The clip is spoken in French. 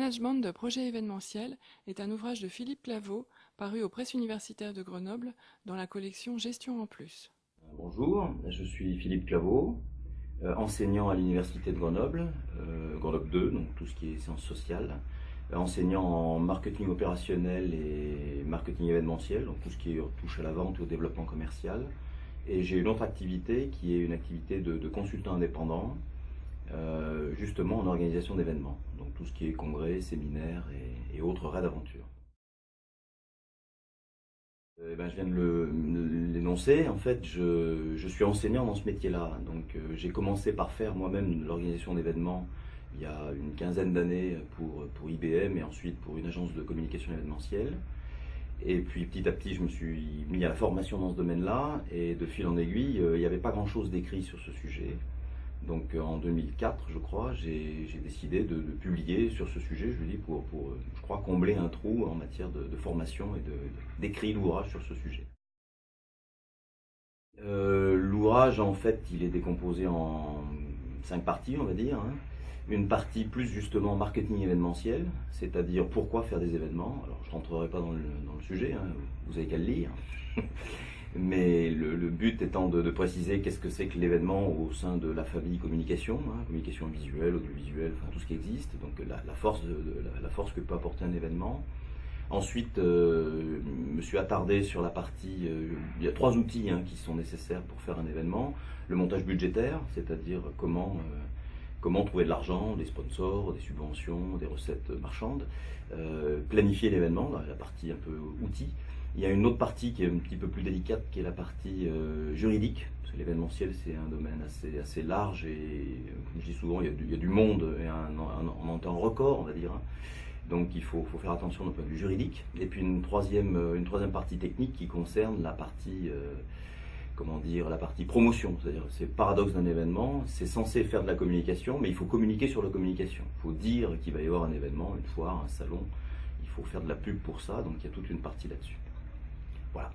management de projets événementiels est un ouvrage de Philippe Claveau, paru aux Presses universitaires de Grenoble, dans la collection Gestion en plus. Bonjour, je suis Philippe Claveau, enseignant à l'université de Grenoble, Grenoble 2, donc tout ce qui est sciences sociales, enseignant en marketing opérationnel et marketing événementiel, donc tout ce qui touche à la vente et au développement commercial. Et j'ai une autre activité qui est une activité de consultant indépendant, justement en organisation d'événements, donc tout ce qui est congrès, séminaires et autres raids d'aventure. Je viens de l'énoncer. En fait, je suis enseignant dans ce métier-là. Donc, j'ai commencé par faire moi-même l'organisation d'événements il y a une quinzaine d'années pour IBM et ensuite pour une agence de communication événementielle. Et puis petit à petit, je me suis mis à la formation dans ce domaine-là et de fil en aiguille, il n'y avait pas grand-chose d'écrit sur ce sujet. Donc en 2004, je crois, j'ai décidé de publier sur ce sujet, je dis, pour je crois, combler un trou en matière de formation et d'écrit d'ouvrage sur ce sujet. L'ouvrage, en fait, il est décomposé en 5 parties, on va dire, hein. Une partie plus justement marketing événementiel, c'est-à-dire pourquoi faire des événements. Alors je ne rentrerai pas dans le sujet, hein, vous avez qu'à le lire. Mais le but étant de préciser qu'est-ce que c'est que l'événement au sein de la famille communication, hein, communication visuelle, audiovisuelle, enfin tout ce qui existe, donc la force que peut apporter un événement. Ensuite, je me suis attardé sur la partie, il y a 3 outils hein, qui sont nécessaires pour faire un événement. Le montage budgétaire, c'est-à-dire comment trouver de l'argent, des sponsors, des subventions, des recettes marchandes. Planifier l'événement, la partie un peu outil. Il y a une autre partie qui est un petit peu plus délicate, qui est la partie juridique, parce que l'événementiel c'est un domaine assez large et, comme je dis souvent, il y a du monde et en temps record, on va dire. Donc il faut faire attention d'un point de vue juridique. Et puis une troisième partie technique qui concerne la partie, la partie promotion. C'est-à-dire, c'est le paradoxe d'un événement, c'est censé faire de la communication, mais il faut communiquer sur la communication. Il faut dire qu'il va y avoir un événement, une foire, un salon. Il faut faire de la pub pour ça, donc il y a toute une partie là-dessus. Voilà.